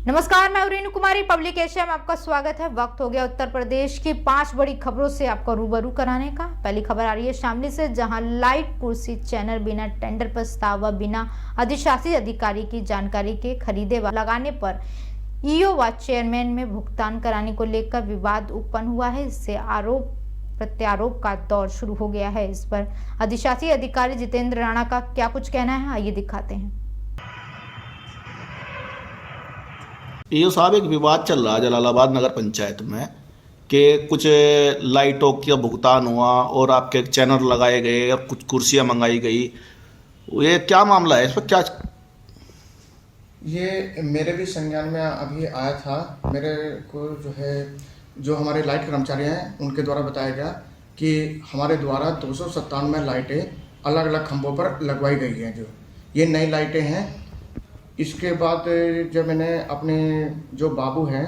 नमस्कार, मैं रेणु कुमारी, public Asia में आपका स्वागत है। वक्त हो गया उत्तर प्रदेश की 5 बड़ी खबरों से आपको रूबरू कराने का। पहली खबर आ रही है शामली से, जहां लाइट कुर्सी चैनल बिना टेंडर प्रस्ताव व बिना अधिशासी अधिकारी की जानकारी के खरीदे व लगाने पर ईओ व चेयरमैन में भुगतान कराने को लेकर विवाद उत्पन्न हुआ है। इससे आरोप प्रत्यारोप का दौर शुरू हो गया है। इस पर अधिशासी अधिकारी जितेंद्र राणा का क्या कुछ कहना है, आइए दिखाते हैं। ईओ साहब, एक विवाद चल रहा है जलालाबाद नगर पंचायत में कि कुछ लाइटों का भुगतान हुआ और आपके चैनल लगाए गए और कुछ कुर्सियां मंगाई गई। ये क्या मामला है, इस पर क्या? ये मेरे भी संज्ञान में अभी आया था। मेरे को जो हमारे लाइट कर्मचारी हैं उनके द्वारा बताया गया कि हमारे द्वारा 297 लाइटें अलग अलग खंभों पर लगवाई गई हैं। जो ये नई लाइटें हैं। इसके बाद जब मैंने अपने जो बाबू हैं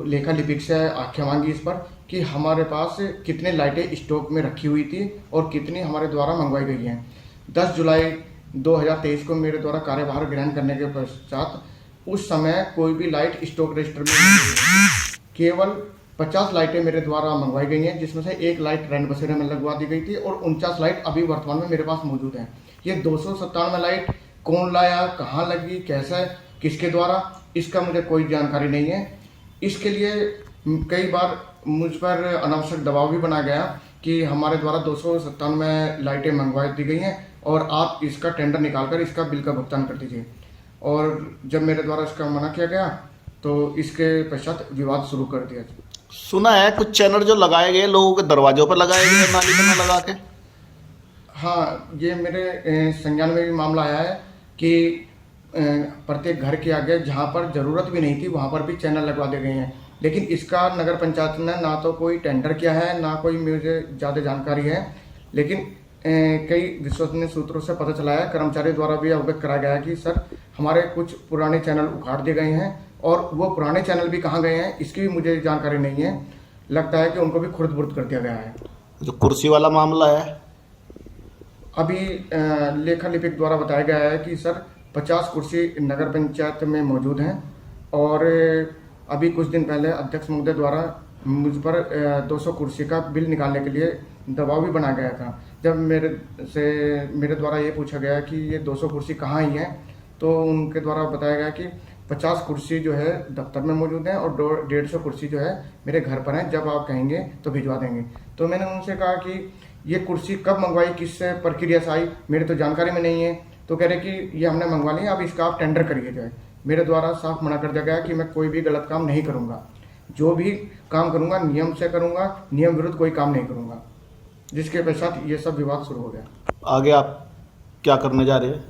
लेखा लिपिक से आख्या मांगी इस पर कि हमारे पास कितने लाइटें स्टॉक में रखी हुई थी और कितनी हमारे द्वारा मंगवाई गई हैं। 10 जुलाई 2023 को मेरे द्वारा कार्यभार ग्रहण करने के पश्चात उस समय कोई भी लाइट स्टॉक रजिस्टर में नहीं थी। केवल 50 लाइटें मेरे द्वारा मंगवाई गई हैं, जिसमें से एक लाइट रैन बसेरे में लगवा दी गई थी और 49 लाइट अभी वर्तमान में मेरे पास मौजूद हैं। ये 297 लाइट कौन लाया, कहाँ लगी, कैसे, किसके द्वारा, इसका मुझे कोई जानकारी नहीं है। इसके लिए कई बार मुझ पर अनावश्यक दबाव भी बना गया कि हमारे द्वारा 297 लाइटें मंगवा दी गई हैं और आप इसका टेंडर निकालकर इसका बिल का भुगतान कर दीजिए। और जब मेरे द्वारा इसका मना किया गया तो इसके पश्चात विवाद शुरू कर दिया। सुना है कुछ चैनल जो लगाए गए लोगों के दरवाजों पर लगाए गए, नाली में न लगा के। हाँ, ये मेरे संज्ञान में भी मामला आया है कि प्रत्येक घर के आगे जहाँ पर ज़रूरत भी नहीं थी वहाँ पर भी चैनल लगवा दिए गए हैं। लेकिन इसका नगर पंचायत ने ना तो कोई टेंडर किया है, ना कोई मुझे ज़्यादा जानकारी है। लेकिन कई विश्वसनीय सूत्रों से पता चला है, कर्मचारी द्वारा भी अवगत कराया गया है कि सर हमारे कुछ पुराने चैनल उखाड़ दिए गए हैं और वो पुराने चैनल भी कहाँ गए हैं इसकी भी मुझे जानकारी नहीं है। लगता है कि उनको भी खुर्द-बुर्द कर दिया गया है। जो कुर्सी वाला मामला है, अभी लेखा लिपिक द्वारा बताया गया है कि सर 50 कुर्सी नगर पंचायत में मौजूद हैं और अभी कुछ दिन पहले अध्यक्ष महोदय द्वारा मुझ पर 200 कुर्सी का बिल निकालने के लिए दबाव भी बनाया गया था। जब मेरे द्वारा ये पूछा गया कि ये 200 कुर्सी कहाँ आई हैं, तो उनके द्वारा बताया गया कि 50 कुर्सी जो है दफ्तर में मौजूद हैं और 150 कुर्सी जो है मेरे घर पर हैं, जब आप कहेंगे तो भिजवा देंगे। तो मैंने उनसे कहा कि ये कुर्सी कब मंगवाई, किस प्रक्रिया से आई, मेरे तो जानकारी में नहीं है। तो कह रहे कि ये हमने मंगवा ली, अब इसका आप टेंडर करिए जाए। मेरे द्वारा साफ मना कर दिया गया कि मैं कोई भी गलत काम नहीं करूँगा। जो भी काम करूँगा नियम से करूँगा, नियम विरुद्ध कोई काम नहीं करूँगा। जिसके पश्चात ये सब विवाद शुरू हो गया। आगे आप क्या करने जा रहे हैं?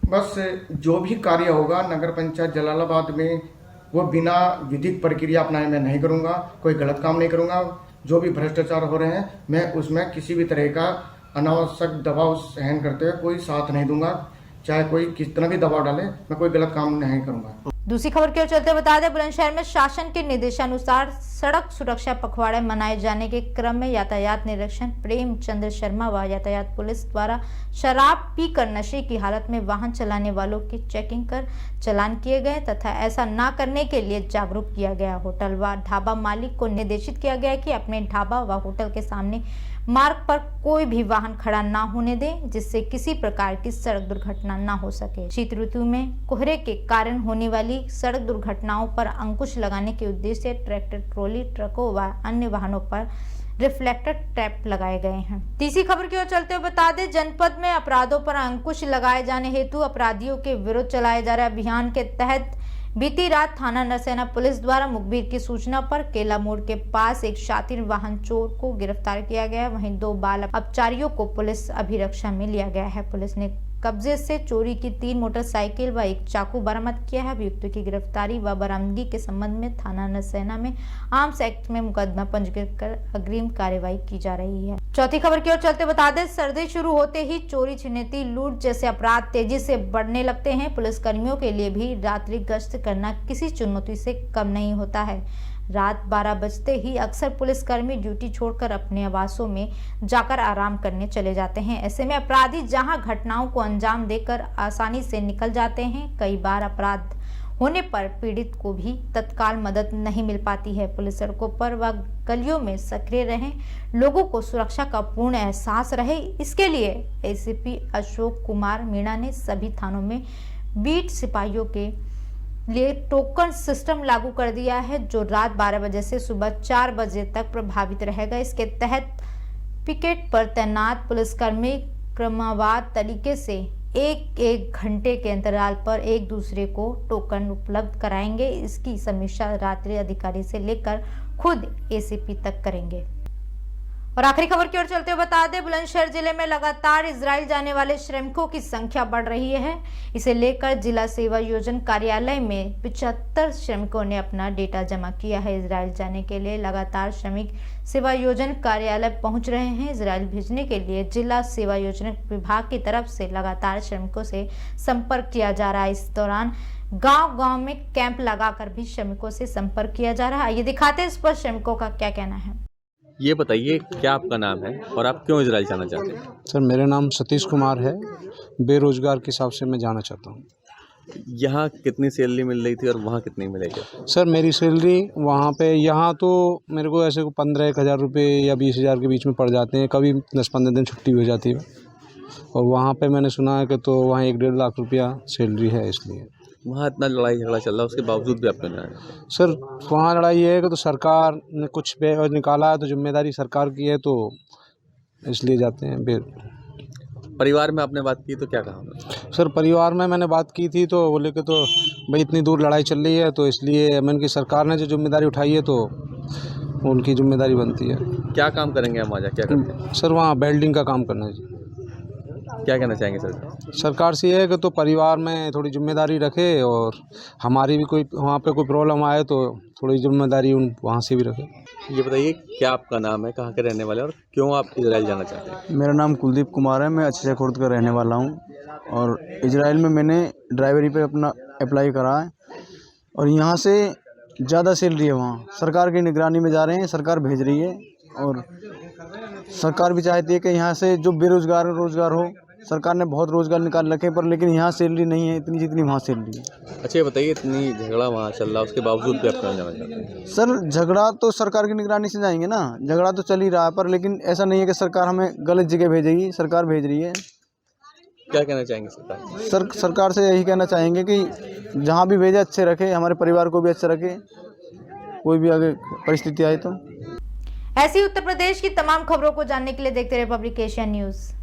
बस जो भी कार्य होगा नगर पंचायत जलालाबाद में वो बिना विधिक प्रक्रिया अपनाए मैं नहीं करूँगा, कोई गलत काम नहीं करूँगा। जो भी भ्रष्टाचार हो रहे हैं मैं उसमें किसी भी तरह का अनावश्यक दबाव सहन करते हुए कोई साथ नहीं दूंगा। चाहे कोई कितना भी दबाव डाले, मैं कोई गलत काम नहीं करूंगा। दूसरी खबर की ओर चलते बता दें, बुलंदशहर में शासन के निर्देशानुसार सड़क सुरक्षा पखवाड़े मनाए जाने के क्रम में यातायात निरीक्षण प्रेमचंद्र शर्मा व यातायात पुलिस द्वारा शराब पीकर नशे की हालत में वाहन चलाने वालों की चेकिंग कर चालान किए गए तथा ऐसा न करने के लिए जागरूक किया गया। होटल व ढाबा मालिक को निर्देशित किया गया कि अपने ढाबा व होटल के सामने मार्ग पर कोई भी वाहन खड़ा ना होने दें, जिससे किसी प्रकार की सड़क दुर्घटना ना हो सके। शीत ऋतु में कोहरे के कारण होने वाली सड़क दुर्घटनाओं पर अंकुश लगाने के उद्देश्य से ट्रैक्टर, ट्रॉली, ट्रकों व अन्य वाहनों पर रिफ्लेक्टर ट्रैप लगाए गए हैं। तीसरी खबर की ओर चलते हुए बता दें, जनपद में अपराधों पर अंकुश लगाए जाने हेतु अपराधियों के विरुद्ध चलाए जा रहे अभियान के तहत बीती रात थाना नरसेना पुलिस द्वारा मुखबिर की सूचना पर केला मोड़ के पास एक शातिर वाहन चोर को गिरफ्तार किया गया। वहीं 2 बाल अपचारियों को पुलिस अभिरक्षा में लिया गया है। पुलिस ने कब्जे से चोरी की 3 मोटरसाइकिल व 1 चाकू बरामद किया है। अभियुक्तों की गिरफ्तारी व बरामदगी के संबंध में थाना नरसेना में आर्म्स एक्ट में मुकदमा पंजीकृत कर अग्रिम कार्यवाही की जा रही है। चौथी खबर की ओर चलते बता दें, सर्दी शुरू होते ही चोरी, छिनैती, लूट जैसे अपराध तेजी से बढ़ने लगते हैं। पुलिस कर्मियों के लिए भी रात्रि गश्त करना किसी चुनौती से कम नहीं होता है। रात 12 बजते ही अक्सर पुलिसकर्मी ड्यूटी छोड़कर अपने आवासों में जाकर आराम करने चले जाते हैं। ऐसे में अपराधी जहां घटनाओं को अंजाम देकर आसानी से निकल जाते हैं, कई बार अपराध होने पर पीड़ित को भी तत्काल मदद नहीं मिल पाती है। पुलिस सड़कों पर व गलियों में सक्रिय रहें, लोगों को सुरक्षा का पूर्ण एहसास रहे, इसके लिए एसीपी अशोक कुमार मीणा ने सभी थानों में बीट सिपाहियों के लिए टोकन सिस्टम लागू कर दिया है, जो रात 12 बजे से सुबह 4 बजे तक प्रभावित रहेगा। इसके तहत पिकेट पर तैनात पुलिसकर्मी क्रमवार तरीके से एक घंटे के अंतराल पर एक दूसरे को टोकन उपलब्ध कराएंगे। इसकी समीक्षा रात्रि अधिकारी से लेकर खुद एसीपी तक करेंगे। और आखिरी खबर की ओर चलते हुए बता दें, बुलंदशहर जिले में लगातार इजराइल जाने वाले श्रमिकों की संख्या बढ़ रही है। इसे लेकर जिला सेवा योजना कार्यालय में 75 श्रमिकों ने अपना डेटा जमा किया है। इजराइल जाने के लिए लगातार श्रमिक सेवा योजना कार्यालय पहुंच रहे हैं। इजराइल भेजने के लिए जिला सेवा योजना विभाग की तरफ से लगातार श्रमिकों से संपर्क किया जा रहा है। इस दौरान गांव-गांव में कैंप लगाकर भी श्रमिकों से संपर्क किया जा रहा है। ये दिखाते हैं इस पर श्रमिकों का क्या कहना है। ये बताइए क्या आपका नाम है और आप क्यों इजराइल जाना चाहते हैं? सर मेरा नाम सतीश कुमार है। बेरोजगार के हिसाब से मैं जाना चाहता हूँ। यहाँ कितनी सैलरी मिल रही थी और वहाँ कितनी मिलेगी? सर मेरी सैलरी वहाँ पे, यहाँ तो मेरे को ऐसे 15,000 रुपये या 20,000 के बीच में पड़ जाते हैं। कभी 10-15 दिन छुट्टी हो जाती है। और वहाँ पे मैंने सुना है कि तो वहाँ 1-1.5 लाख रुपया सैलरी है, इसलिए वहाँ इतना लड़ाई झगड़ा चल रहा है, उसके बावजूद भी आप क्यों जा रहे हैं? सर वहाँ लड़ाई ये है कि तो सरकार ने कुछ निकाला है, तो जिम्मेदारी सरकार की है, तो इसलिए जाते हैं। परिवार में आपने बात की तो क्या कहा? सर परिवार में मैंने बात की थी, तो बोले कि तो भाई इतनी दूर लड़ाई चल रही है, तो इसलिए मैंने की सरकार ने जो जिम्मेदारी उठाई है तो उनकी जिम्मेदारी बनती है। क्या काम करेंगे हम वहाँ, क्या करते हैं? सर वहाँ वेल्डिंग का काम करना है जी। क्या कहना चाहेंगे सर? सरकार से ये है कि तो परिवार में थोड़ी जिम्मेदारी रखे, और हमारी भी कोई वहाँ पे कोई प्रॉब्लम आए तो थोड़ी जिम्मेदारी वहाँ से भी रखे। ये बताइए क्या आपका नाम है, कहाँ के रहने वाले और क्यों आप इजराइल जाना चाहते हैं? मेरा नाम कुलदीप कुमार है। मैं अच्छे खुर्द का रहने वाला हूँ और इजराइल में मैंने ड्राइवरी पे अपना अप्लाई करा है और यहाँ से ज़्यादा सैलरी है। वहाँ सरकार की निगरानी में जा रहे हैं, सरकार भेज रही है और सरकार भी चाहती है कि यहाँ से जो बेरोजगार रोज़गार हो। सरकार ने बहुत रोज़गार निकाल रखे पर लेकिन यहाँ सैलरी नहीं है इतनी जितनी वहाँ सैलरी है। अच्छा ये बताइए इतनी झगड़ा वहाँ चल रहा है, उसके बावजूद भी आप क्यों जाना चाहते हैं? सर झगड़ा तो सरकार की निगरानी से जाएंगे ना, झगड़ा तो चल ही रहा है, पर लेकिन ऐसा नहीं है कि सरकार हमें गलत जगह भेजेगी, सरकार भेज रही है। क्या कहना चाहेंगे सरकार? सरकार से यही कहना चाहेंगे कि जहाँ भी भेजे अच्छे रखे, हमारे परिवार को भी अच्छा रखे, कोई भी आगे परिस्थिति आए तो। ऐसी उत्तर प्रदेश की तमाम खबरों को जानने के लिए देखते रहे पब्लिक एशिया न्यूज़।